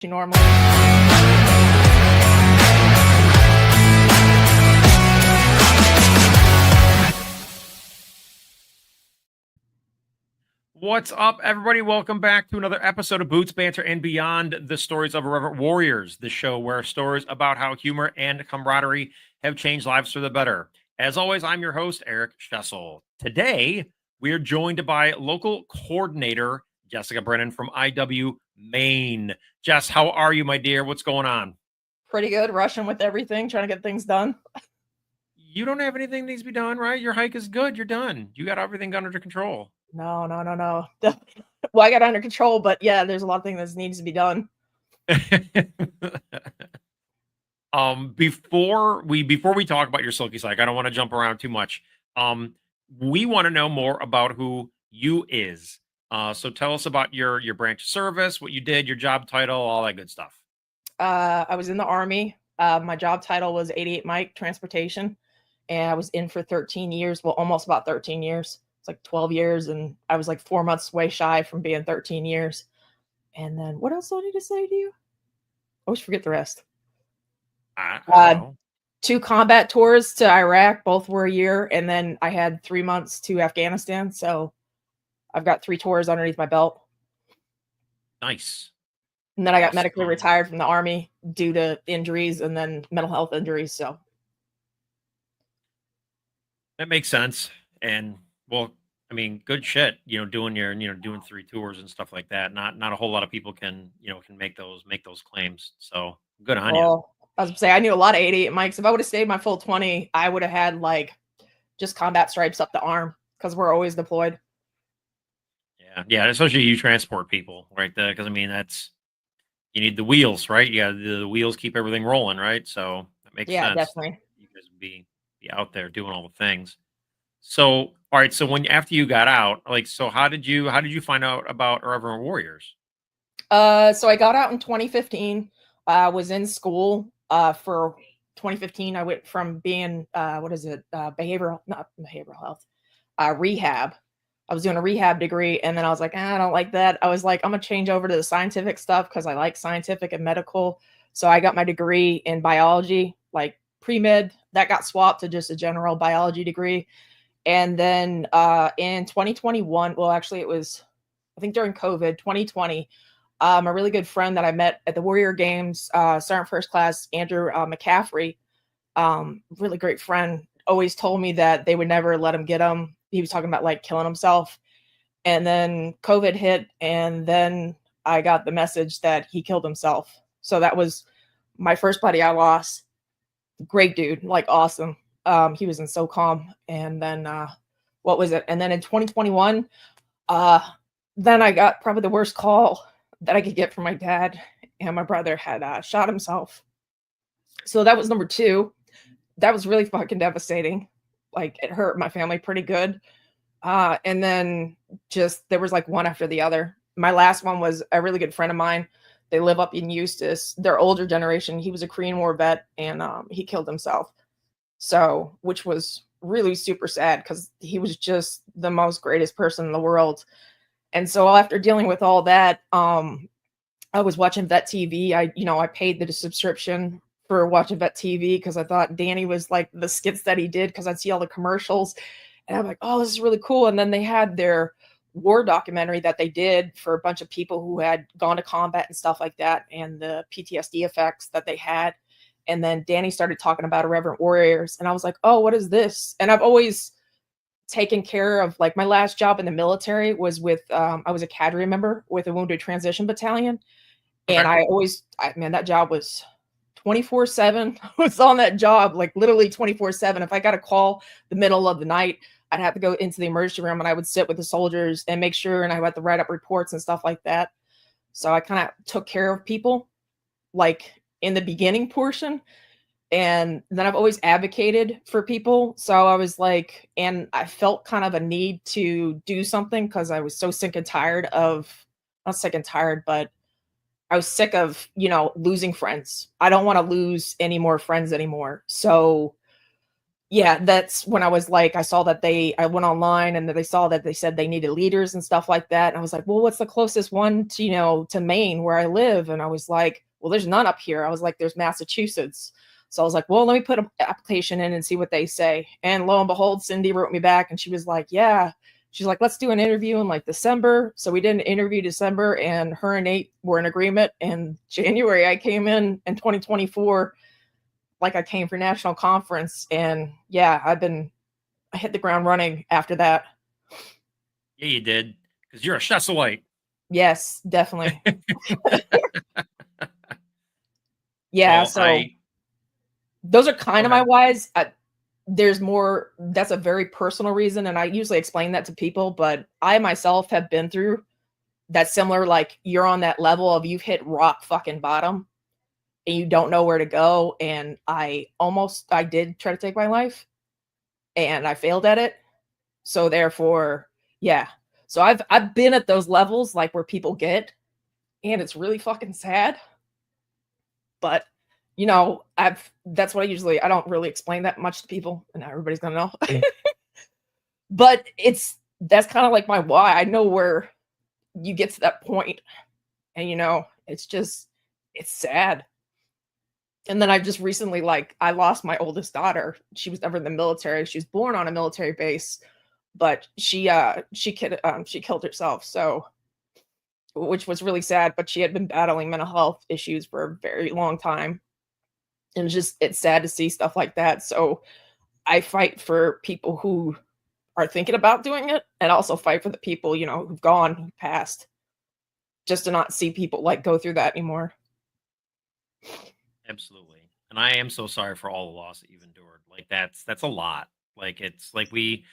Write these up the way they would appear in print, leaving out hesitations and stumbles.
Normally. What's up, everybody? Welcome back to another episode of Boots, Banter, and Beyond, the stories of Irreverent Warriors, the show where stories about how humor and camaraderie have changed lives for the better. As always, I'm your host, Eric Schessel. Today, we are joined by local coordinator, Jessica Brennan from IW Maine. Jess, how are you, my dear? What's going on? Pretty good. Rushing with everything, trying to get things done. You don't have anything that needs to be done, right? Your hike is good. You're done. You got everything under control. No. Well, I got it under control, but yeah, there's a lot of things that needs to be done. Before we talk about your Silkies Hike, I don't want to jump around too much. We want to know more about who you is. So tell us about your branch of service, what you did, your job title, all that good stuff. I was in the Army. My job title was 88 Mike Transportation, and I was in for 13 years. Well, almost about 13 years. It's like 12 years, and I was like 4 months way shy from being 13 years. And then what else do I need to say to you? I always forget the rest. I don't know. 2 combat tours to Iraq, both were a year, and then I had 3 months to Afghanistan. So I've got 3 tours underneath my belt. Nice. And then I got medically retired from the Army due to injuries and then mental health injuries. So that makes sense. And well, I mean, good shit, doing doing 3 tours and stuff like that. Not a whole lot of people can make those claims. So good on you. I was gonna say I knew a lot of 88 mics. If I would have stayed my full 20, I would have had like just combat stripes up the arm because we're always deployed. Yeah, especially you transport people, right? Because I mean, you need the wheels, right? You got the wheels keep everything rolling, right? So that makes sense. Yeah, definitely. You guys would be out there doing all the things. So, all right. So after you got out, so how did you find out about Irreverent Warriors? So I got out in 2015. I was in school for 2015. I went from being behavioral health, rehab. I was doing a rehab degree, and then I was like, I don't like that. I was like, I'm gonna change over to the scientific stuff because I like scientific and medical. So I got my degree in biology, like pre-med. That got swapped to just a general biology degree. And then in 2021, well, actually, it was, I think during COVID, 2020, a really good friend that I met at the Warrior Games, Sergeant First Class Andrew McCaffrey, really great friend, always told me that they would never let him get him. He was talking about like killing himself. And then COVID hit, and then I got the message that he killed himself. So that was my first buddy I lost. Great dude, like awesome. He was in SOCOM. And then what was it? And then in 2021, then I got probably the worst call that I could get from my dad, and my brother had shot himself. So that was number 2. That was really fucking devastating. Like it hurt my family pretty good. And then just there was like one after the other. My last one was a really good friend of mine. They live up in Eustis. They're older generation. He was a Korean War vet, and he killed himself. So, which was really super sad because he was just the most greatest person in the world. And so after dealing with all that, I was watching Vet TV. I paid the subscription for watching Vet TV because I thought Danny was like the skits that he did because I'd see all the commercials. And I'm like, oh, this is really cool. And then they had their war documentary that they did for a bunch of people who had gone to combat and stuff like that, and the PTSD effects that they had. And then Danny started talking about Irreverent Warriors. And I was like, oh, what is this? And I've always taken care of, like, my last job in the military was with, I was a cadre member with a Wounded Transition Battalion. And that job was 24/7. I was on that job, like literally 24/7. If I got a call the middle of the night, I'd have to go into the emergency room, and I would sit with the soldiers and make sure, and I had to write up reports and stuff like that. So I kind of took care of people, like in the beginning portion. And then I've always advocated for people. So I was like, and I felt kind of a need to do something because I was so sick and tired of, not sick and tired, but I was sick of, losing friends. I don't want to lose any more friends anymore. So yeah, that's when I was like, I saw that I went online and they saw that they said they needed leaders and stuff like that. And I was like, well, what's the closest one to, to Maine where I live? And I was like, well, there's none up here. I was like, there's Massachusetts. So I was like, well, let me put an application in and see what they say. And lo and behold, Cindy wrote me back and she was like, yeah. She's like, let's do an interview in like December. So we did an interview December and her and Nate were in agreement. And January, I came in 2024, like I came for national conference, and yeah, I hit the ground running after that. Yeah, you did, because you're a Chesalite. Yes, definitely. Yeah, Well, so those are kind go of my ahead. whys. There's more. That's a very personal reason, and I usually explain that to people. But I myself have been through that similar. Like you're on that level of you've hit rock fucking bottom, and you don't know where to go. And I did try to take my life, and I failed at it. So therefore, yeah. So I've been at those levels like where people get, and it's really fucking sad. But that's what I don't really explain that much to people, and everybody's gonna know. But that's kind of like my why. I know where you get to that point, and it's sad. And then I just recently, like, I lost my oldest daughter. She was never in the military. She was born on a military base, but she killed herself. So, which was really sad. But she had been battling mental health issues for a very long time, and it's sad to see stuff like that. So I fight for people who are thinking about doing it, and also fight for the people who've gone, who passed, just to not see people like go through that anymore. Absolutely. And I am so sorry for all the loss that you've endured. Like that's a lot. Like it's like we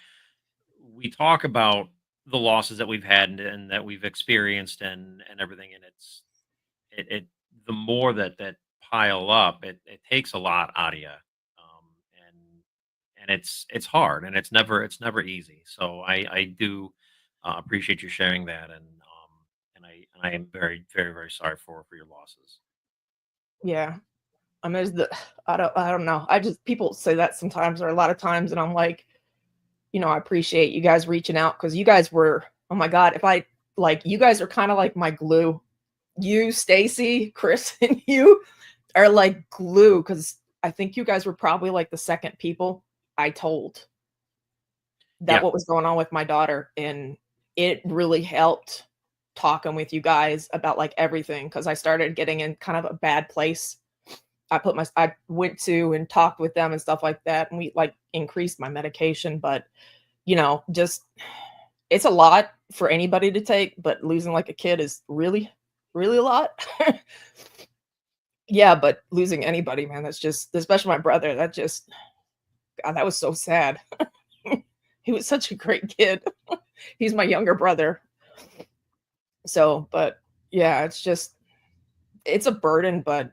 talk about the losses that we've had and that we've experienced and everything, and it the more that pile up, it takes a lot out of you. And it's hard and it's never easy. So I do appreciate you sharing that, and I am very very very sorry for your losses. Yeah. I mean, I don't know. I just people say that sometimes or a lot of times, and I'm like, I appreciate you guys reaching out because you guys were, oh my God, if I like you guys are kind of like my glue. You, Stacy, Chris, and you are like glue because I think you guys were probably like the second people I told that Yeah. what was going on with my daughter, and it really helped talking with you guys about like everything because I started getting in kind of a bad place. I went to and talked with them and stuff like that, and we like increased my medication, but just it's a lot for anybody to take, but losing like a kid is really, really a lot. Yeah, but losing anybody, man, that's just, especially my brother, God, that was so sad. He was such a great kid. He's my younger brother. So, but yeah, it's a burden, but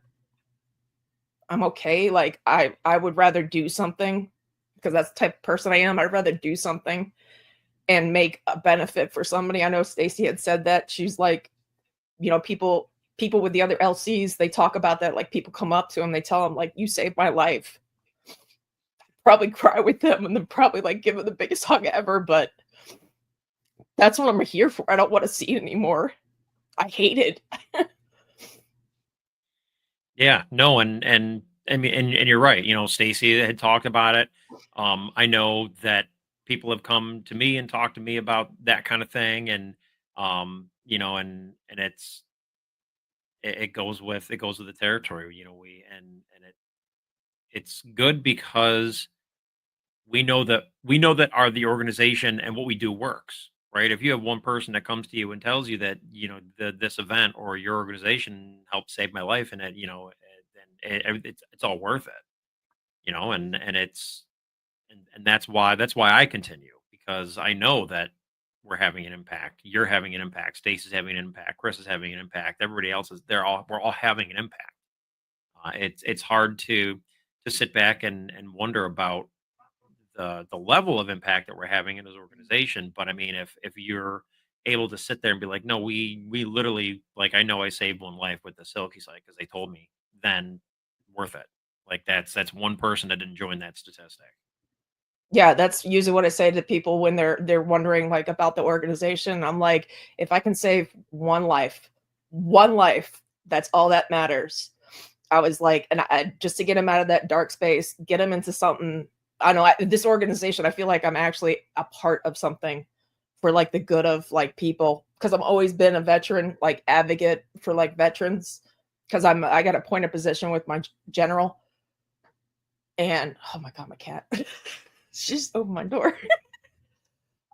I'm okay. Like I would rather do something because that's the type of person I am. I'd rather do something and make a benefit for somebody. I know Stacy had said that. She's like, people with the other LCs, they talk about that. Like people come up to them, they tell them like, "You saved my life." Probably cry with them and then probably like give them the biggest hug ever. But that's what I'm here for. I don't want to see it anymore. I hate it. Yeah, no, and I mean, and you're right. Stacy had talked about it. I know that people have come to me and talked to me about that kind of thing, and and it goes with the territory. It's good because we know that the organization and what we do works, right? If you have one person that comes to you and tells you that this event or your organization helped save my life, and then it's all worth it, and that's why I continue, because I know that we're having an impact. You're having an impact. Stacy's having an impact. Chris is having an impact. Everybody else is. We're all having an impact. It's hard to sit back and wonder about the level of impact that we're having in this organization. But I mean, if you're able to sit there and be like, no, we literally, like, I know I saved one life with the Silkies Hike because they told me, then worth it. Like that's one person that didn't join that statistic. Yeah, that's usually what I say to people when they're wondering, like, about the organization. I'm like, "If I can save one life, that's all that matters." I was like, and I just to get him out of that dark space, get him into something. I know this organization, I feel like I'm actually a part of something for like the good of like people because I've always been a veteran, like advocate for like veterans because I got a point of position with my general. And oh my God, my cat. She just opened my door.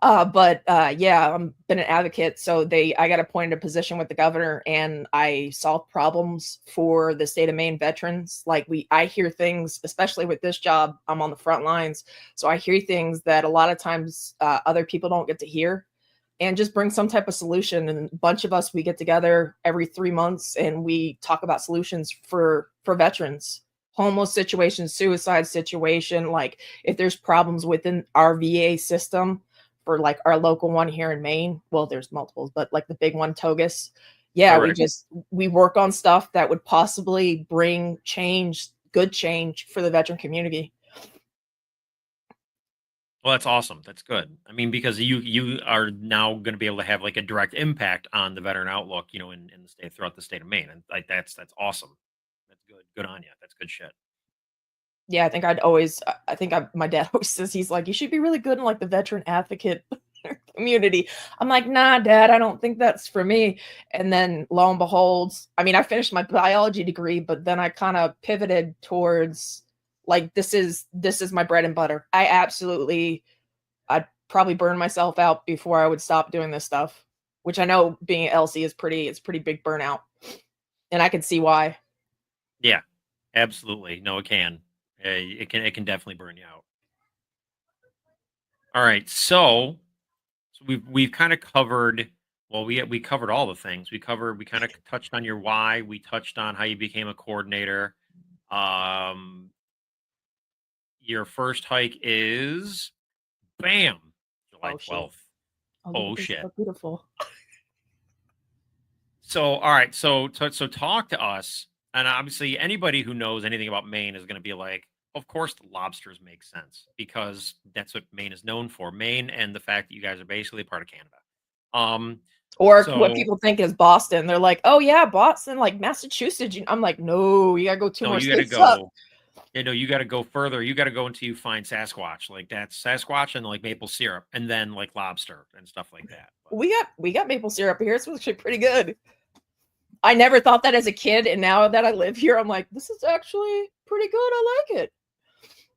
But yeah, I'm been an advocate. So I got appointed a position with the governor and I solve problems for the state of Maine veterans. Like I hear things, especially with this job, I'm on the front lines. So I hear things that a lot of times other people don't get to hear and just bring some type of solution. And a bunch of us, we get together every 3 months and we talk about solutions for veterans, homeless situation, suicide situation. Like if there's problems within our VA system, for like our local one here in Maine. Well, there's multiples, but like the big one, Togus. Yeah, Right, we right. just we work on stuff that would possibly bring change, good change for the veteran community. Well, that's awesome. That's good. I mean, because you are now going to be able to have like a direct impact on the veteran outlook, in the state throughout the state of Maine, and like that's awesome. That's good. Good on you. That's good shit. Yeah, I think my dad always says he's like, you should be really good in like the veteran advocate community. I'm like, nah, dad, I don't think that's for me. And then lo and behold, I mean, I finished my biology degree, but then I kind of pivoted towards like this is my bread and butter. I'd probably burn myself out before I would stop doing this stuff, which I know being at LC it's pretty big burnout. And I can see why. Yeah, absolutely. No, it can. It can definitely burn you out. All right, so we've kind of covered. Well, we covered all the things. We kind of touched on your why. We touched on how you became a coordinator. Um, your first hike is bam, July Oh shit. 12th. Oh, look Oh at this. shit. So beautiful. So, all right. So talk to us. And obviously, anybody who knows anything about Maine is going to be like, of course, the lobsters make sense because that's what Maine is known for. Maine and the fact that you guys are basically part of Canada. Um, Or what so people think is Boston. They're like, "Oh yeah, Boston, like Massachusetts." I'm like, "No, you gotta go two no, more you got to states up." go. You got to go further. You got to go until you find Sasquatch. Like that's Sasquatch and like maple syrup, and then like lobster and stuff like that. But We got maple syrup here. It's actually pretty good. I never thought that as a kid, and now that I live here, I'm like, this is actually pretty good. I like it.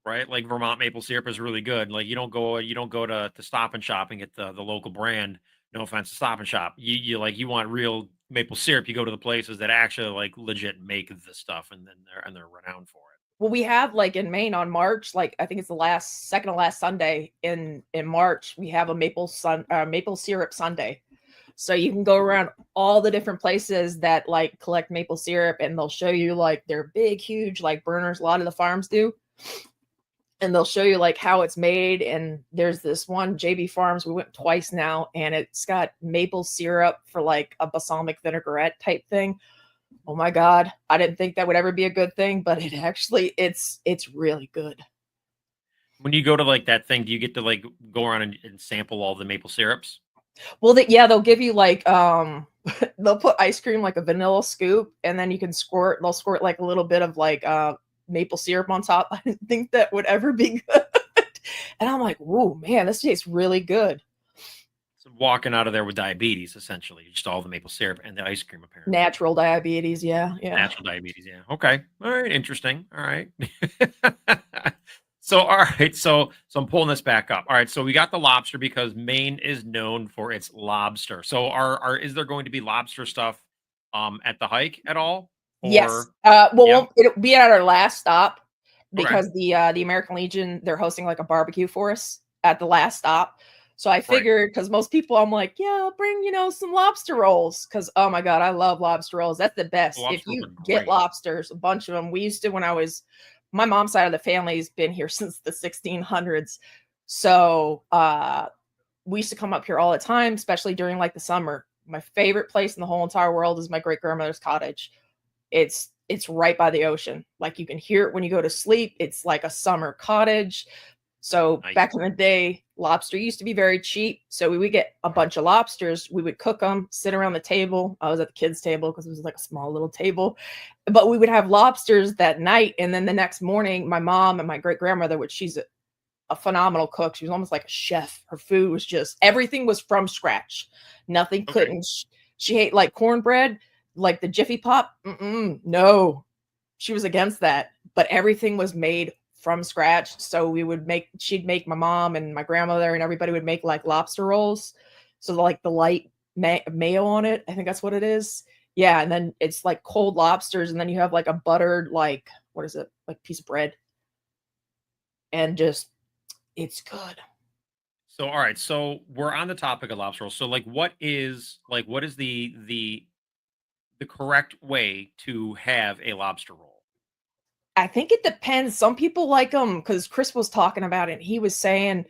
right? Like Vermont maple syrup is really good. Like you don't go to Stop and Shop and get the local brand. No offense to Stop and Shop. You want real maple syrup. You go to the places that actually like legit make the stuff, and then they're renowned for it. Well, we have like in Maine on March, like I think it's the last second to last Sunday in March, we have a maple syrup Sunday. So you can go around all the different places that like collect maple syrup and they'll show you like their big, huge like burners. A lot of the farms do. And they'll show you like how it's made. And there's this one JB Farms. We went twice now, and it's got maple syrup for like a balsamic vinaigrette type thing. Oh my God. I didn't think that would ever be a good thing, but it's really good. When you go to like that thing, do you get to like go around and sample all the maple syrups? Well, they'll give you like they'll put ice cream like a vanilla scoop, and then they'll squirt like a little bit of like maple syrup on top. I didn't think that would ever be good. And I'm like, "Ooh, man, this tastes really good." So walking out of there with diabetes, essentially, just all the maple syrup and the ice cream, apparently. Natural diabetes, yeah, yeah. Natural diabetes, yeah. Okay. All right. Interesting. All right. So, all right. So I'm pulling this back up. All right. So we got the lobster because Maine is known for its lobster. So is there going to be lobster stuff at the hike at all? Yes. Or yeah. It'll be at our last stop Okay. because the American Legion, they're hosting like a barbecue for us at the last stop. So I Right. figured because most people, I'm like, yeah, I'll bring, some lobster rolls. Cause oh my God, I love lobster rolls. That's the The best. If lobster rolls you are get great. lobsters, a bunch of them. We used to when my mom's side of the family has been here since the 1600s. So we used to come up here all the time, especially during like the summer. My favorite place in the whole entire world is my great grandmother's cottage. It's right by the ocean. Like you can hear it when you go to sleep. It's like a summer cottage. So Nice. back in the day, lobster used to be very cheap. So we would get a bunch of lobsters. We would cook them, sit around the table. I was at the kids' table because it was like a small little table. But we would have lobsters that night. And then the next morning, my mom and my great grandmother, which she's a phenomenal cook. She was almost like a chef. Her food was just everything was from scratch. Nothing Okay. couldn't. She ate like cornbread, like the Jiffy Pop. No, she was against that. But everything was made from scratch. So she'd make my mom and my grandmother and everybody would make like lobster rolls. So like the light mayo on it. I think that's what it is. Yeah, and then it's like cold lobsters, and then you have like a buttered like what is it like piece of bread, and just it's good. So all right, so we're on the topic of lobster rolls. So what is the correct way to have a lobster roll? I think it depends. Some people like them because Chris was talking about it. He was saying,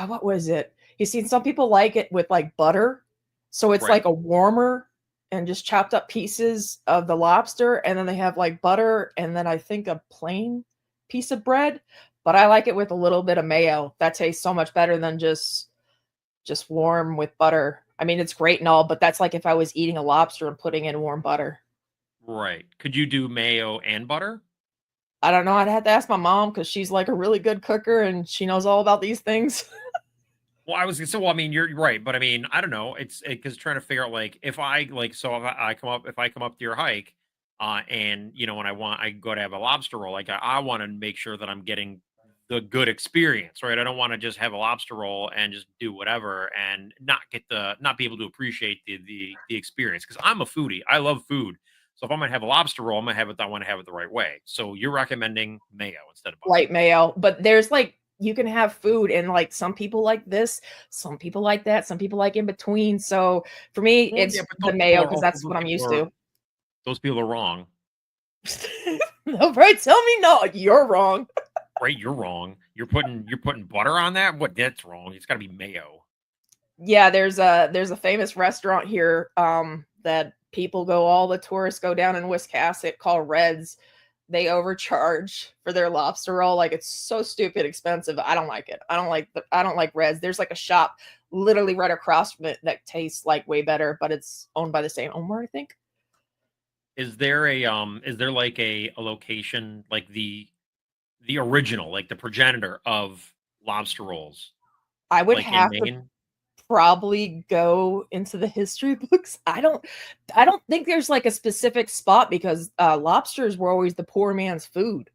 what was it? He's seen some people like it with like butter. So it's Right. like a warmer and just chopped up pieces of the lobster. And then they have like butter and then I think a plain piece of bread. But I like it with a little bit of mayo. That tastes so much better than just warm with butter. I mean, it's great and all, but that's like if I was eating a lobster and putting in warm butter. Right. Could you do mayo and butter? I don't know. I'd have to ask my mom because she's like a really good cooker and she knows all about these things. Well, I was gonna say, well, I mean, you're right, but I mean, I don't know. It's because trying to figure out like if I like, so if I come up to your hike, and when I go to have a lobster roll, like I want to make sure that I'm getting the good experience, right? I don't want to just have a lobster roll and just do whatever and not be able to appreciate the experience because I'm a foodie. I love food. So if I'm gonna have a lobster roll, I want to have it the right way. So you're recommending mayo instead of butter. Light mayo, but there's like you can have food and like some people like this, some people like that, some people like in between. So for me, Well, yeah, it's but the mayo because that's what I'm used to. those people are wrong. No, right? Tell me no, you're wrong. Right, you're wrong. You're putting butter on that? What that's wrong. It's gotta be mayo. Yeah, there's a famous restaurant here that people go, all the tourists go down in Wiscasset called Reds. They overcharge for their lobster roll. Like it's so stupid expensive. I don't like it. I don't like Reds. There's like a shop literally right across from it that tastes like way better, but it's owned by the same owner, I think. Is there like a location like the original, like the progenitor of lobster rolls, I would like in have to Maine? probably go into the history books. I don't think there's like a specific spot because lobsters were always the poor man's food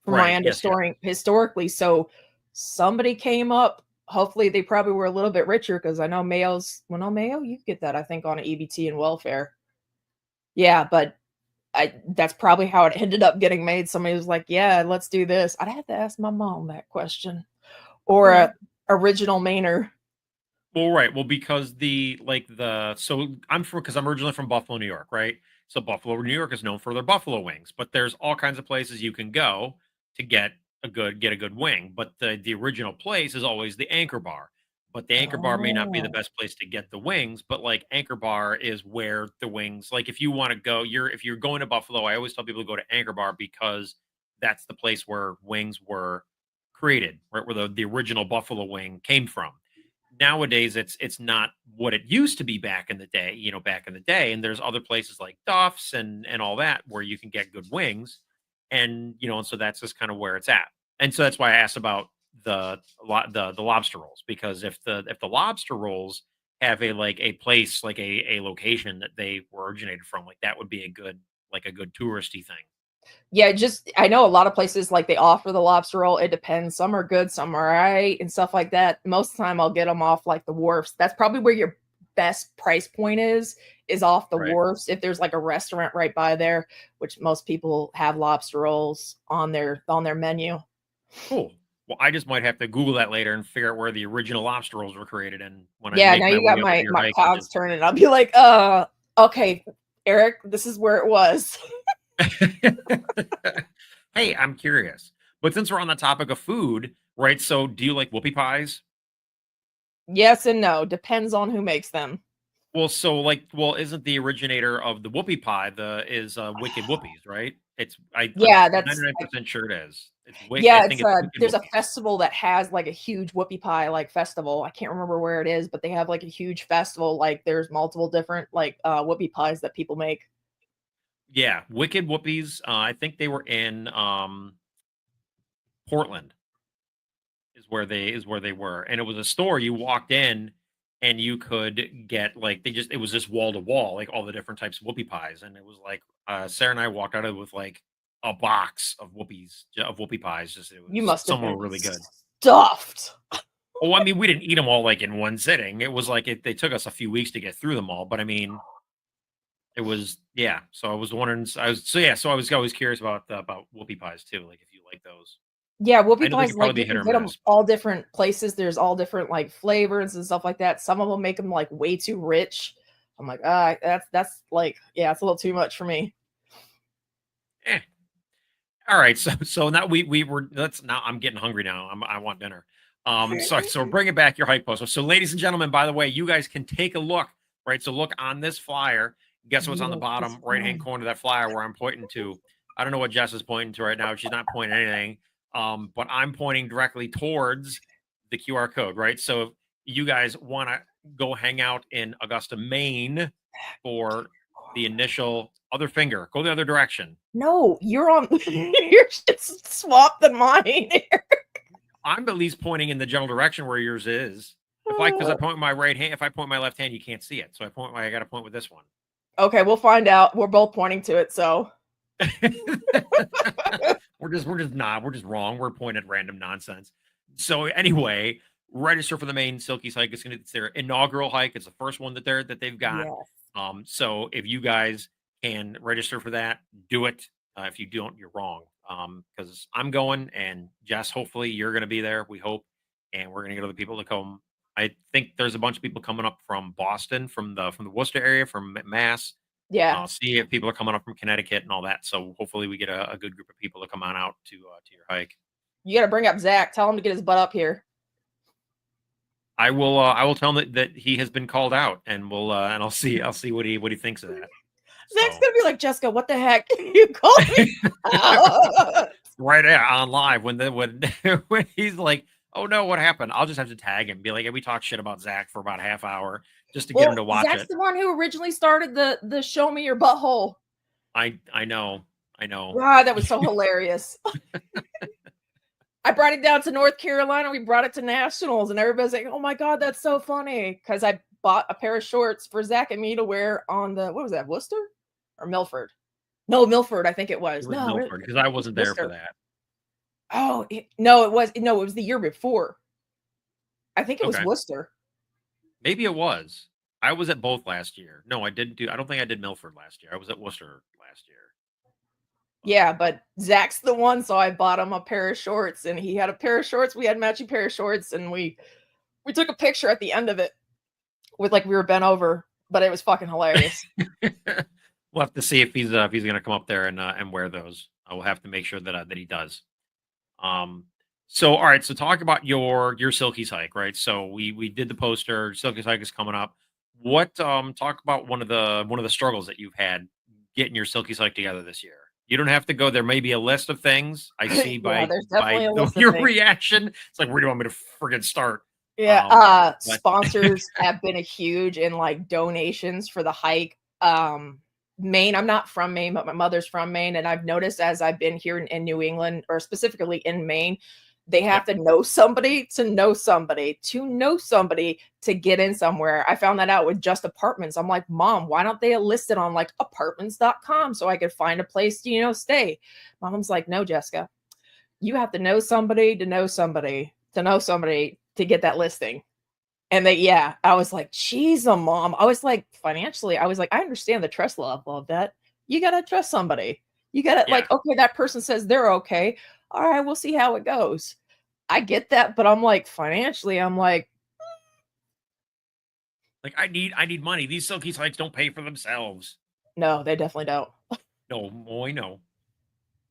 from my Right. Yes, yes. understanding historically. So somebody came up. Hopefully, they probably were a little bit richer because I know Mayo, you get that I think on an EBT and welfare. Yeah, but that's probably how it ended up getting made. Somebody was like, "Yeah, let's do this." I'd have to ask my mom that question or Okay. a original Mainer. Well, right. Well, because I'm originally from Buffalo, New York, right? So Buffalo, New York is known for their buffalo wings, but there's all kinds of places you can go to get a good wing. But the original place is always the Anchor Bar. But the Anchor Bar may not be the Oh, best place to get the wings, but like Anchor Bar is where the wings, like if you want to go, if you're going to Buffalo, I always tell people to go to Anchor Bar because that's the place where wings were created, right? Where the original buffalo wing came from. Nowadays it's not what it used to be back in the day, and there's other places like Duff's and all that where you can get good wings, and so that's just kind of where it's at. And so that's why I asked about the lobster rolls, because if the lobster rolls have a place, like a location that they were originated from, like that would be a good touristy thing. yeah, just I know a lot of places like they offer the lobster roll. It depends. Some are good, some are right, and stuff like that. Most of the time, I'll get them off like the wharfs. That's probably where your best price point is off the Right. wharfs. If there's like a restaurant right by there, which most people have lobster rolls on their menu. Cool. Well, I just might have to Google that later and figure out where the original lobster rolls were created. And when I Yeah, make now my you way got up to your my hike, cogs turning. I'll be like, okay, Eric, this is where it was. hey, I'm curious. But since we're on the topic of food, right? So, do you like whoopie pies? Yes and no. Depends on who makes them. Well, isn't the originator of the whoopie pie is Wicked Whoopies, right? I'm Yeah, that's 99% sure it is. I yeah, think it's it's Wicked there's a Whoopies. festival that has like a huge whoopie pie like festival. I can't remember where it is, but they have like a huge festival. Like there's multiple different like whoopie pies that people make. Yeah, Wicked Whoopies. I think they were in Portland is where they were, and it was a store. You walked in, and you could get like it was just wall to wall, like all the different types of whoopie pies, and it was like Sarah and I walked out of it with like a box of whoopie pies. Just it You was must have some were been really good. stuffed. Oh, I mean, we didn't eat them all like in one sitting. It was like they took us a few weeks to get through them all, but I mean, it was yeah. So I was wondering, so I was always curious about whoopie pies too, like if you like those. Yeah, I whoopie know they pies, could like, probably be you hit can or get them miss, but all different places. There's all different, like, flavors and stuff like that. Some of them make them like, way too rich. I'm like, that's, like yeah, it's a little too much for me." eh. All right, so now we were let's now I'm getting hungry now. I want dinner. So we're bringing back your hike poster. So ladies and gentlemen, by the way, you guys can take a look, right? So look on this flyer. Guess what's on the Look, bottom it's right hand fun. corner of that flyer where I'm pointing to? I don't know what Jess is pointing to right now. She's not pointing anything. But I'm pointing directly towards the QR code, right? So if you guys want to go hang out in Augusta, Maine for the initial other finger, go the other direction. No, you're on your shit's swapped than mine. I'm at least pointing in the general direction where yours is. Because I point with my right hand, if I point with my left hand, you can't see it. So I got to point with this one. Okay, we'll find out. We're both pointing to it, so We're just wrong. We're pointing at random nonsense. So anyway, register for the Maine Silkies hike. It's their inaugural hike. It's the first one that they've got. yes. So if you guys can register for that, do it. If you don't, you're wrong. Because I'm going, and Jess, hopefully you're going to be there. We hope, and we're going to get other people to come. I think there's a bunch of people coming up from Boston, from the Worcester area, from Mass. Yeah. See if people are coming up from Connecticut and all that. So hopefully we get a good group of people to come on out to your hike. You gotta bring up Zach. Tell him to get his butt up here. I will tell him that he has been called out, and I'll see what he thinks of that. Zach's So gonna be like, "Jessica, what the heck? You called me out." right there on live when when he's like, oh no, what happened? I'll just have to tag him, be like, hey, we talked shit about Zach for about a half hour just to get him Well, to watch Zach's it. the one who originally started the "Show Me Your Butthole." I know. I know. God, that was so hilarious. I brought it down to North Carolina. We brought it to nationals, and everybody's like, "Oh my god, that's so funny!" Because I bought a pair of shorts for Zach and me to wear on the what was that, Worcester or Milford? No, Milford, I think it It was. was No, Milford because I it's wasn't there for Worcester. that. Oh no, it was the year before. I think it was Okay. Worcester. Maybe it was. I was at both last year. No, I don't think I did Milford last year. I was at Worcester last year. But Yeah, but Zach's the one, so I bought him a pair of shorts, and he had a pair of shorts. We had matching pair of shorts, and we took a picture at the end of it with like we were bent over, but it was fucking hilarious. we'll have to see if he's gonna come up there and wear those. I will have to make sure that he does. Um so all right, so talk about your Silkies hike, right? So we did the poster, Silkies hike is coming up. What talk about one of the struggles that you've had getting your Silkies hike together this year. You don't have to go. There may be a list of things I see Yeah, there's definitely a list of your things. reaction. It's like, where do you want me to friggin' start? Yeah, But sponsors have been a huge in like donations for the hike. Maine, I'm not from Maine, but my mother's from Maine, and I've noticed as I've been here in New England, or specifically in Maine, they have yep, to know somebody to know somebody to know somebody to get in somewhere. I found that out with just apartments. I'm like, Mom, why don't they list it on like apartments.com so I could find a place to, stay? Mom's like, no, Jessica, you have to know somebody to know somebody to know somebody to get that listing. And yeah, I was like, "Geez, Mom." I was like, financially, I was like, I understand the trust level of that. You gotta trust somebody. You gotta yeah. like, okay, that person says they're okay. All right, we'll see how it goes. I get that, but I'm like, financially, I'm like, Like I need money. These Silkies hikes don't pay for themselves. no, they definitely don't. No, boy, no.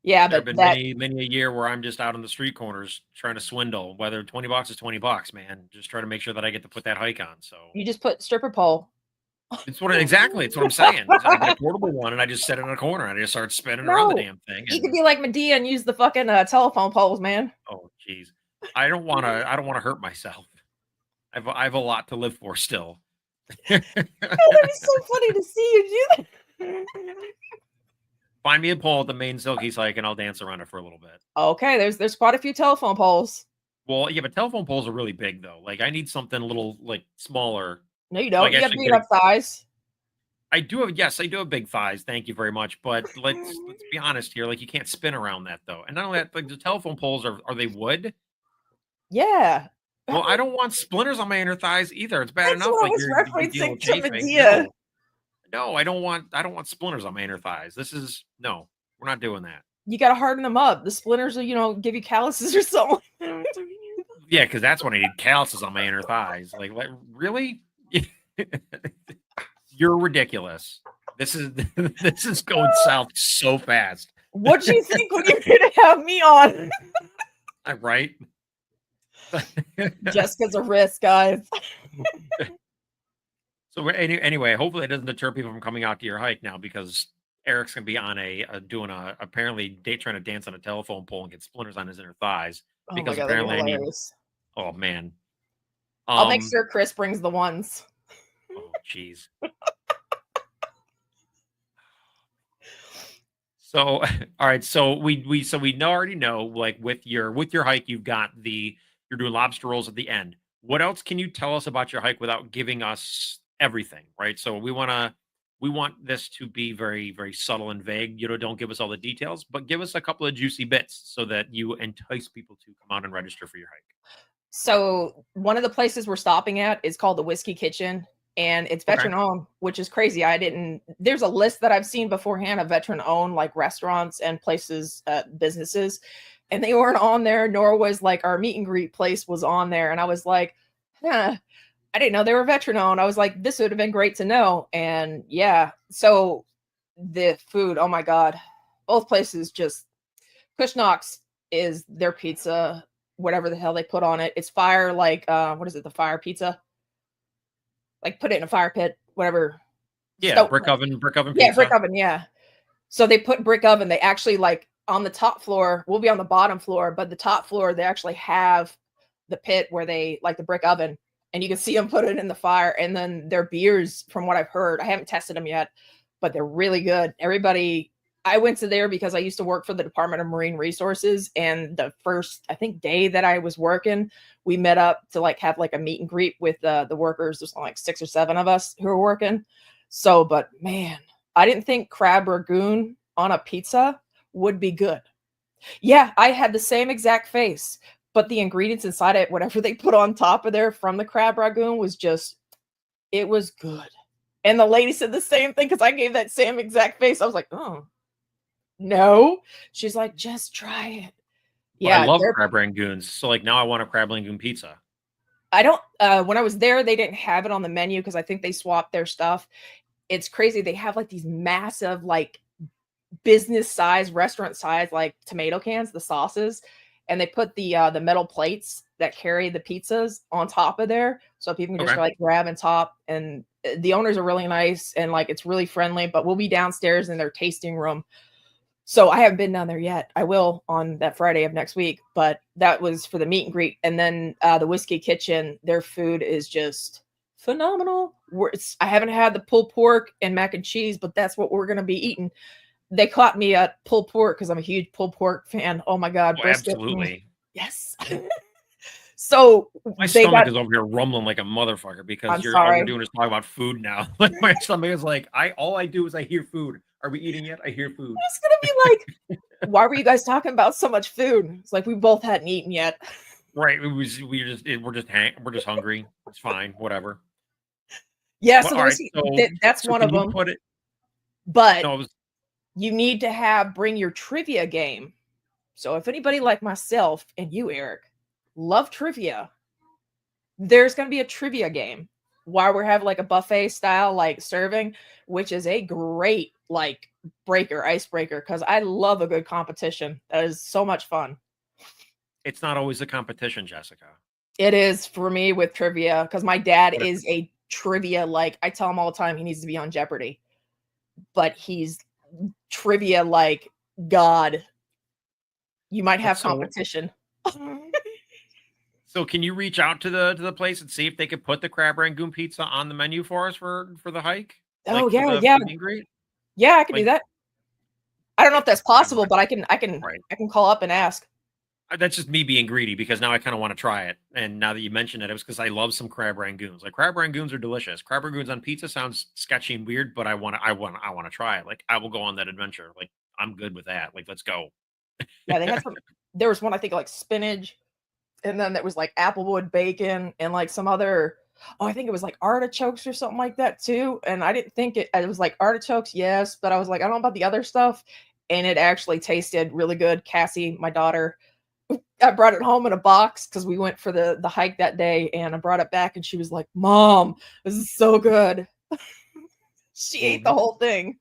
Yeah, There have but been that many a year where I'm just out on the street corners trying to swindle. Whether $20 is $20, man. Just try to make sure that I get to put that hike on. So you just put stripper pole. It's exactly. It's what I'm saying. I get a portable one and I just set it in a corner and I just start spinning around the No, damn thing. you could And be like Medea and use the fucking telephone poles, man. oh, jeez, I don't want to. I don't want to hurt myself. I have a lot to live for still. Oh, that'd be so funny to see you do that. Find me a pole at the Maine Silkies Hike and I'll dance around it for a little bit. Okay, there's quite a few telephone poles. Well, yeah, but telephone poles are really big though. Like I need something a little like smaller. No, you So don't. You have big enough thighs. I do have, yes, I do have big thighs. Thank you very much. But let's be honest here. Like you can't spin around that though. And not only that, like the telephone poles are they wood? Yeah. Well, I don't want splinters on my inner thighs either. It's bad That's enough. what I Like was you're dealing referencing with to chafing. Medea. No, I don't want splinters on my inner thighs. This is no, we're not doing that. You gotta harden them up. The splinters will, give you calluses or something. Yeah, because that's when I need calluses on my inner thighs. Like really? You're ridiculous. This is going south so fast. What do you think when you're gonna have me on? Right? Just because of risk, guys. So anyway, hopefully it doesn't deter people from coming out to your hike now because Eric's gonna be on doing a apparently trying to dance on a telephone pole and get splinters on his inner thighs Oh because my God, that'd be apparently I need. hilarious. Oh man. I'll make sure Chris brings the ones. Oh jeez. So all right, so we already know like with your hike you're doing lobster rolls at the end. What else can you tell us about your hike without giving us everything, right? So we want this to be very very subtle and vague. Don't give us all the details, but give us a couple of juicy bits so that you entice people to come out and register for your hike. So one of the places we're stopping at is called the Whiskey Kitchen, and it's veteran owned, which is crazy. There's a list that I've seen beforehand of veteran owned like restaurants and places, businesses, and they weren't on there, nor was like our meet and greet place was on there. And I was like, I didn't know they were veteran owned. I was like, this would have been great to know. And yeah, so the food, oh my God, both places just Kushnock's is their pizza, whatever the hell they put on it. It's fire, like what is it, the fire pizza? Like put it in a fire pit, whatever. Yeah, brick oven pizza. Yeah, brick oven, yeah. So they put brick oven. They actually like on the top floor, we'll be on the bottom floor, but the top floor, they actually have the pit where they like the brick oven and you can see them put it in the fire. And then their beers, from what I've heard, I haven't tested them yet, but they're really good. I went to there because I used to work for the Department of Marine Resources. And the first, I think, day that I was working, we met up to like have like a meet and greet with the workers. There's like 6 or 7 of us who were working. So, but man, I didn't think crab ragoon on a pizza would be good. Yeah, I had the same exact face, but the ingredients inside it, whatever they put on top of there from the crab ragoon it was good. And the lady said the same thing because I gave that same exact face. I was like, oh, no. She's like, just try it. Yeah, I love crab rangoons. So like now I want a crab rangoon pizza. I don't, when I was there, they didn't have it on the menu because I think they swapped their stuff. It's crazy. They have like these massive, like business size, restaurant size, like tomato cans, the sauces, and they put the metal plates that carry the pizzas on top of there. So people can just like grab and top. And the owners are really nice and like, it's really friendly, but we'll be downstairs in their tasting room. So I haven't been down there yet. I will on that Friday of next week, but that was for the meet and greet. And then the Whiskey Kitchen, their food is just phenomenal. I haven't had the pulled pork and mac and cheese, but that's what we're going to be eating. They caught me at pulled pork because I'm a huge pulled pork fan. Oh my God. Oh, absolutely. Yes. So my stomach is over here rumbling like a motherfucker because all we're doing is talking about food now. Like my stomach is like, all I do is I hear food. Are we eating yet? I hear food. It's gonna be like, why were you guys talking about so much food? It's like we both hadn't eaten yet. Right. We're just hungry. It's fine. Whatever. Yeah. So, that's one of them. But you need to bring your trivia game. So if anybody like myself and you, Eric, love trivia, there's going to be a trivia game while we're having like a buffet style, like serving, which is a great like icebreaker. Cause I love a good competition. That is so much fun. It's not always a competition, Jessica. It is for me with trivia. Cause my dad is a trivia. Like I tell him all the time, he needs to be on Jeopardy, but he's trivia like God. You might have competition. So can you reach out to the place and see if they could put the crab rangoon pizza on the menu for us for the hike? Oh For yeah, the yeah, meet and greet? yeah. I can do that. I don't know if that's I don't possible, know. but I Right. can call up and ask. That's just me being greedy because now I kind of want to try it. And now that you mentioned it, it was because I love some crab rangoons. Like crab rangoons are delicious. Crab rangoons on pizza sounds sketchy and weird, but I want to try it. Like I will go on that adventure. Like I'm good with that. Like let's go. Yeah, they had some. There was one I think like spinach, and then there was like applewood bacon and like some other. Oh, I think it was like artichokes or something like that too. And I didn't think it was like artichokes, yes, but I was like, I don't know about the other stuff. And it actually tasted really good. Cassie, my daughter, I brought it home in a box because we went for the hike that day, and I brought it back, and she was like, "Mom, this is so good." She ate the whole thing.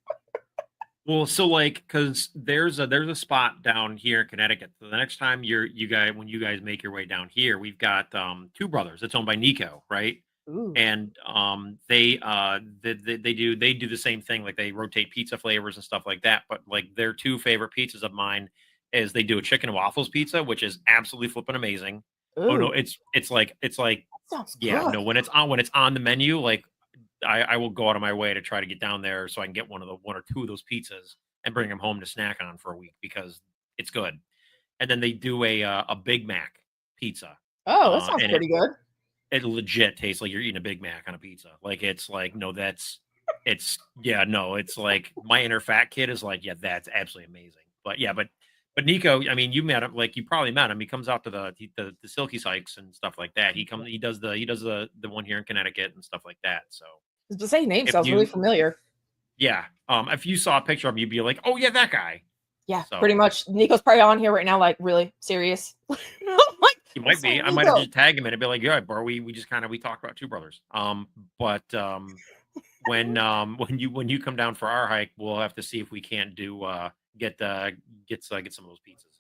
Well, so like, because there's a spot down here in Connecticut. So the next time when you guys make your way down here, we've got Two Brothers. It's owned by Nico, right? Ooh. And they do the same thing. Like they rotate pizza flavors and stuff like that. But like their two favorite pizzas of mine is they do a chicken and waffles pizza, which is absolutely flipping amazing. Oh no, Ooh, it's like sounds yeah, good. no, when it's on the menu, like I will go out of my way to try to get down there so I can get one or two of those pizzas and bring them home to snack on for a week because it's good. And then they do a Big Mac pizza, Oh, that sounds and pretty good. it legit tastes like you're eating a Big Mac on a pizza. Like it's like no, it's yeah, no, it's like my inner fat kid is like yeah, that's absolutely amazing. But yeah, but Nico, I mean, you met him, like you probably met him. He comes out to the Silkies hikes and stuff like that. He does the one here in Connecticut and stuff like that. So The same name if sounds really you familiar. yeah, if you saw a picture of him, you'd be like, oh yeah, that guy. Yeah, pretty So much. Nico's probably on here right now, like really serious. I'm like, he I might saw be. I might have Nico. just tagged him in and be like, yeah, bro, we just kind of we talked about Two Brothers. But when you come down for our hike, we'll have to see if we can't do get some of those pizzas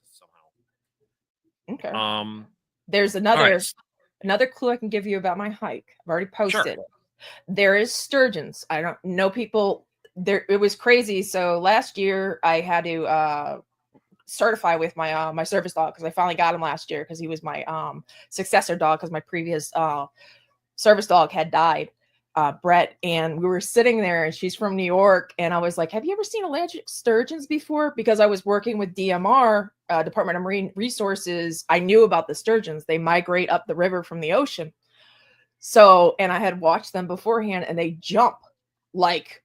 Okay. somehow. There's All right, another clue I can give you about my hike. I've already sure. posted it. There is sturgeons. I don't know people there. It was crazy. So last year I had to certify with my service dog because I finally got him last year because he was my successor dog because my previous service dog had died, Brett. And we were sitting there, and she's from New York, and I was like, "Have you ever seen Atlantic sturgeons before?" Because I was working with DMR, Department of Marine Resources. I knew about the sturgeons. They migrate up the river from the ocean. So, and I had watched them beforehand, and they jump like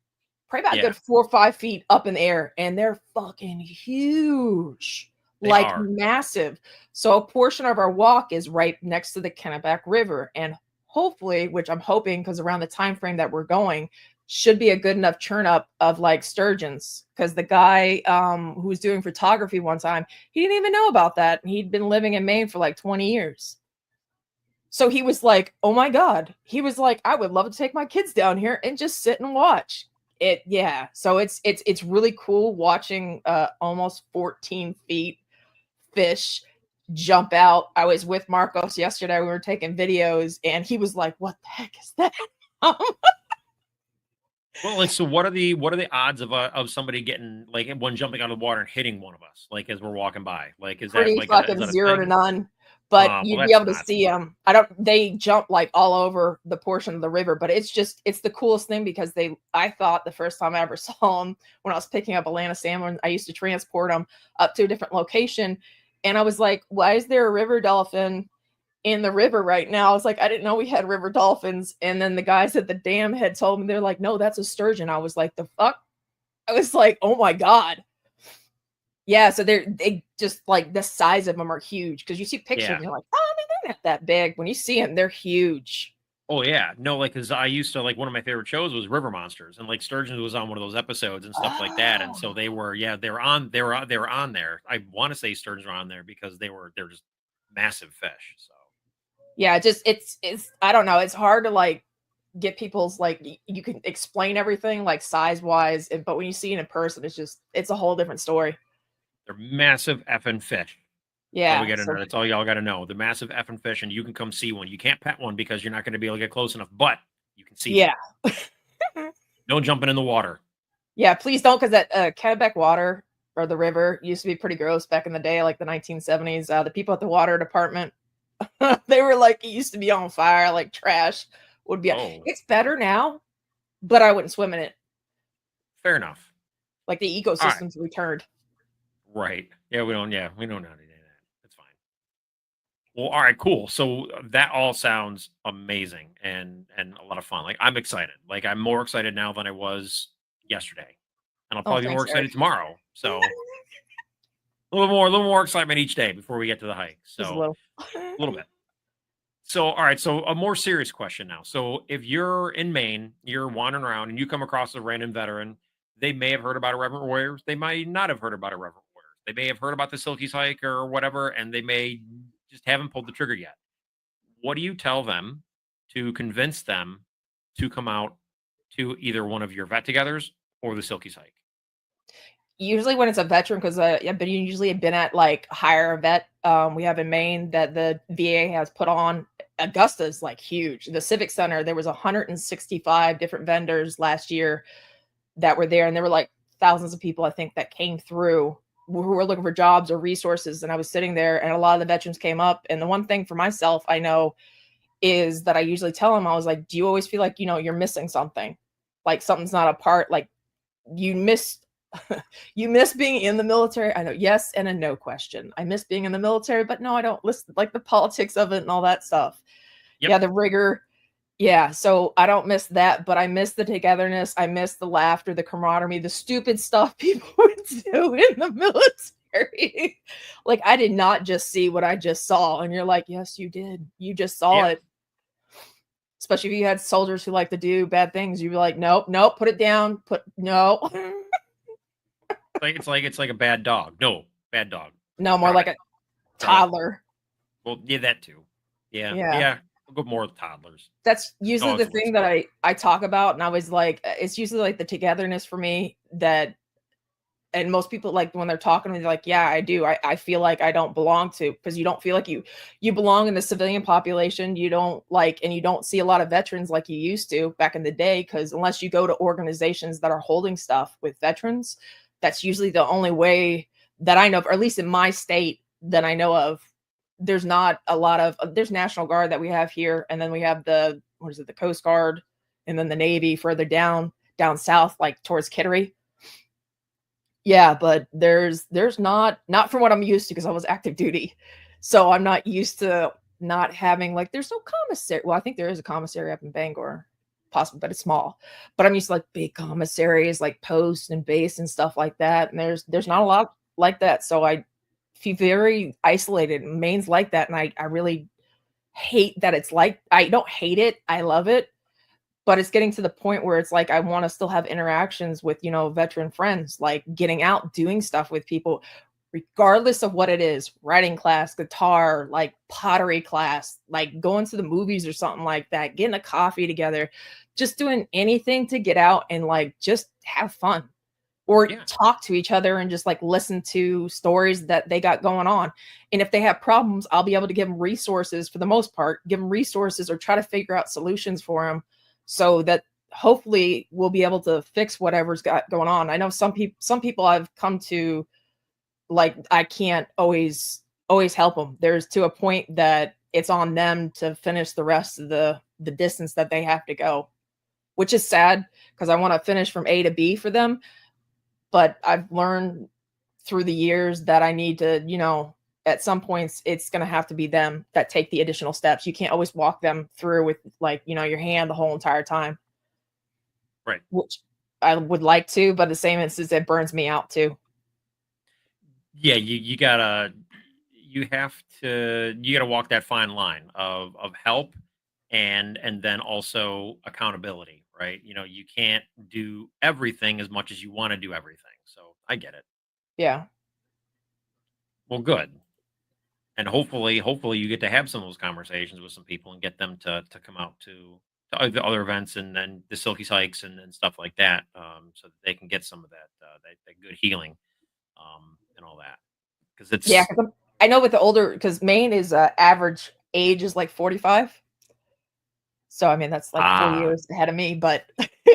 probably about a Yeah, good 4 or 5 feet up in the air, and they're fucking huge, they like are. massive. So, a portion of our walk is right next to the Kennebec River, and hopefully, which I'm hoping, because around the time frame that we're going, should be a good enough churn up of like sturgeons. Because the guy who was doing photography one time, he didn't even know about that, and he'd been living in Maine for like 20 years. So he was like, "Oh my god." He was like, "I would love to take my kids down here and just sit and watch." It yeah. So it's really cool watching almost 14 feet fish jump out. I was with Marcos yesterday. We were taking videos, and he was like, "What the heck is that?" Well, like, so what are the odds of somebody getting like one jumping out of the water and hitting one of us, like as we're walking by? Like, Pretty is fucking that a 0 to thing? none. But Well, you'd be that's able to not. see them. I don't. They jump like all over the portion of the river, but it's the coolest thing because I thought the first time I ever saw them when I was picking up Atlanta salmon, I used to transport them up to a different location, and I was like, "Why is there a river dolphin in the river right now?" I was like, "I didn't know we had river dolphins." And then the guys at the dam had told me, they're like, "No, that's a sturgeon." I was like, "The fuck?" I was like, "Oh my god." Yeah, so they just like the size of them are huge because you see pictures Yeah. and you're like, oh, they're not that big. When you see them, they're huge. Oh yeah. No, like because I used to like one of my favorite shows was River Monsters, and like Sturgeon was on one of those episodes and stuff like that. And so Oh, they were on there. I want to say Sturgeons were on there because they're just massive fish. So yeah, it's I don't know. It's hard to like get people's like you can explain everything like size wise, but when you see it in person, it's a whole different story. they're massive effing fish. That's all we Yeah, got to so know. That's all y'all got to know. The massive effing fish, and you can come see one. You can't pet one because you're not going to be able to get close enough, but You can see Yeah. them. No jumping in the water. Yeah, please don't, because that Kennebec water or the river used to be pretty gross back in the day, like the 1970s. The people at the water department, they were like, it used to be on fire, like trash would be. Oh, It's better now, but I wouldn't swim in it. fair enough. Like the All right. ecosystem's returned. Right. Yeah, we don't know how to do that. That's fine. Well, all right, cool. So that all sounds amazing and a lot of fun. Like I'm excited. Like I'm more excited now than I was yesterday. And I'll Oh, probably be more thanks, Eric. excited tomorrow. So a little more excitement each day before we get to the hike. Just a So little. a little bit. So all right, so a more serious question now. So if you're in Maine, you're wandering around and you come across a random veteran, they may have heard about Irreverent Warriors. They might not have heard about Irreverent Warriors. They may have heard about the Silkies hike or whatever, and they may just haven't pulled the trigger yet. What do you tell them to convince them to come out to either one of your vet togethers or the Silkies hike? Usually when it's a veteran, because I've been usually been at like higher vet we have in Maine that the VA has put on. Augusta's like huge. The Civic Center, there was 165 different vendors last year that were there, and there were like thousands of people I think that came through who were looking for jobs or resources. And I was sitting there, and a lot of the veterans came up. And the one thing for myself I know is that I usually tell them, I was like, do you always feel like, you're missing something? Like something's not a part, like you miss you miss being in the military. I know, yes, and a no question. I miss being in the military, but no, I don't listen, like the politics of it and all that stuff. Yep. Yeah, the rigor. Yeah, so I don't miss that, but I miss the togetherness. I miss the laughter, the camaraderie, the stupid stuff people would do in the military. Like I did not just see what I just saw, and you're like, yes, you did. You just saw Yeah. it. Especially if you had soldiers who like to do bad things, you'd be like, nope, nope, put it down, no. It's like a bad dog. No, bad dog. No, more Got like it. a toddler. Well, yeah, that too. Yeah. Yeah. Yeah. We'll go more with toddlers. That's usually Dogs the are worse. thing that I talk about, and I was like, it's usually like the togetherness for me that, and most people like when they're talking to me, they're like, yeah, I do. I feel like I don't belong to, because you don't feel like you belong in the civilian population. You don't like, and you don't see a lot of veterans like you used to back in the day, because unless you go to organizations that are holding stuff with veterans, that's usually the only way that I know of, or at least in my state that I know of. There's not a lot of, there's National Guard that we have here, and then we have the, what is it, the Coast Guard, and then the Navy further down south, like towards Kittery. Yeah, but there's not from what I'm used to, because I was active duty. So I'm not used to not having, like, there's no commissary. Well, I think there is a commissary up in Bangor, possibly, but it's small. But I'm used to like big commissaries, like post and base and stuff like that. And there's not a lot like that. So I feel very isolated. Maine's like that. And I really hate that it's like, I don't hate it. I love it. But it's getting to the point where it's like I want to still have interactions with, veteran friends, like getting out, doing stuff with people, regardless of what it is, writing class, guitar, like pottery class, like going to the movies or something like that, getting a coffee together, just doing anything to get out and like just have fun, or Yeah. talk to each other and just like listen to stories that they got going on. And if they have problems, I'll be able to give them resources, for the most part, give them resources or try to figure out solutions for them, so that hopefully we'll be able to fix whatever's got going on. I know some people I've come to, like, I can't always help them. There's to a point that it's on them to finish the rest of the distance that they have to go, which is sad, because I want to finish from A to B for them. But I've learned through the years that I need to, at some points it's going to have to be them that take the additional steps. You can't always walk them through with, like, your hand the whole entire time. Right. Which I would like to, but the same instance, it burns me out too. Yeah, you gotta walk that fine line of help and then also accountability, right? You can't do everything as much as you want to do everything. So I get it. Yeah. Well, good. And hopefully you get to have some of those conversations with some people and get them to come out to the other events and then the Silkies hikes and stuff like that, so that they can get some of that good healing, and all that, because Yeah. it's I know with the older, because Maine is average age is like 45. So I mean, that's like 4 Ah, years ahead of me, but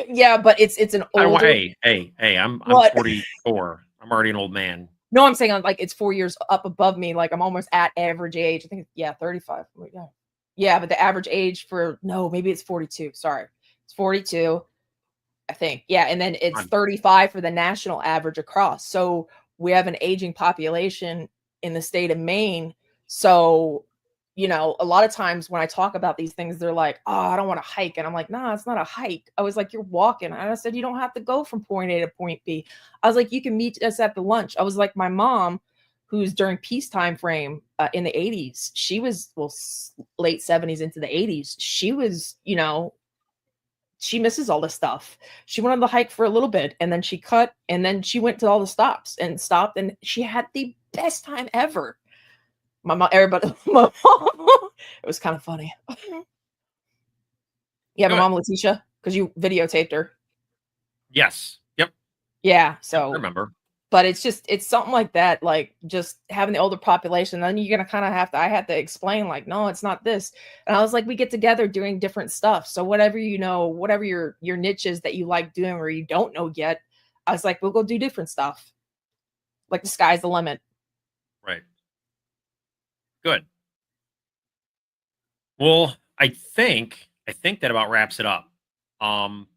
yeah, but it's an I don't want. older Hey, I'm what? 44. I'm already an old man. No, I'm saying like it's 4 years up above me. Like I'm almost at average age. I think yeah, 35. Wait, yeah. Yeah, but the average age for no, maybe it's 42. Sorry. It's 42, I think. Yeah, and then it's On 35 for the national average across. So we have an aging population in the state of Maine. So, a lot of times when I talk about these things, they're like, "Oh, I don't want to hike." And I'm like, "Nah, it's not a hike." I was like, "You're walking." And I said, "You don't have to go from point A to point B." I was like, "You can meet us at the lunch." I was like, my mom, who's during peacetime frame in the 80s, she was, well, late 70s into the 80s. She was, she misses all this stuff. She went on the hike for a little bit and then she cut and then she went to all the stops and stopped and she had the best time ever. My mom, everybody, my mom, it was kind of funny. Yeah, my good. mom, Letitia, because you videotaped her. Yes. Yep. Yeah, Yep. I so, remember. but it's something like that, like just having the older population. Then you're gonna kind of I had to explain, like, no, it's not this. And I was like, we get together doing different stuff. So whatever whatever your niche is that you like doing or you don't know yet, I was like, we'll go do different stuff. Like the sky's the limit. Right. Good. Well, I think that about wraps it up. Um,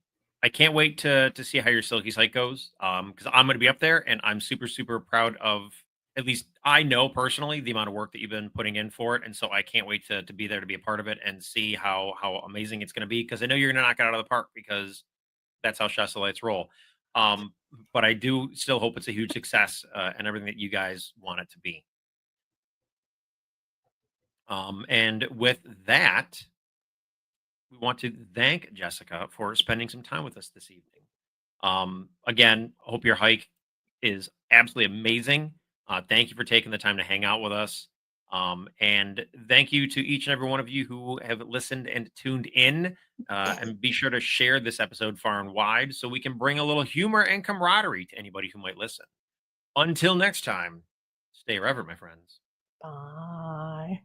I can't wait to see how your Silky Hike goes. Because I'm gonna be up there and I'm super, super proud of, at least I know personally, the amount of work that you've been putting in for it. And so I can't wait to be there to be a part of it and see how amazing it's gonna be. Because I know you're gonna knock it out of the park because that's how Shasta Lights roll. Um, but I do still hope it's a huge success and everything that you guys want it to be. And with that, we want to thank Jessica for spending some time with us this evening. Again, hope your hike is absolutely amazing. Thank you for taking the time to hang out with us. And thank you to each and every one of you who have listened and tuned in. And be sure to share this episode far and wide so we can bring a little humor and camaraderie to anybody who might listen. Until next time, stay reverent, my friends. Bye.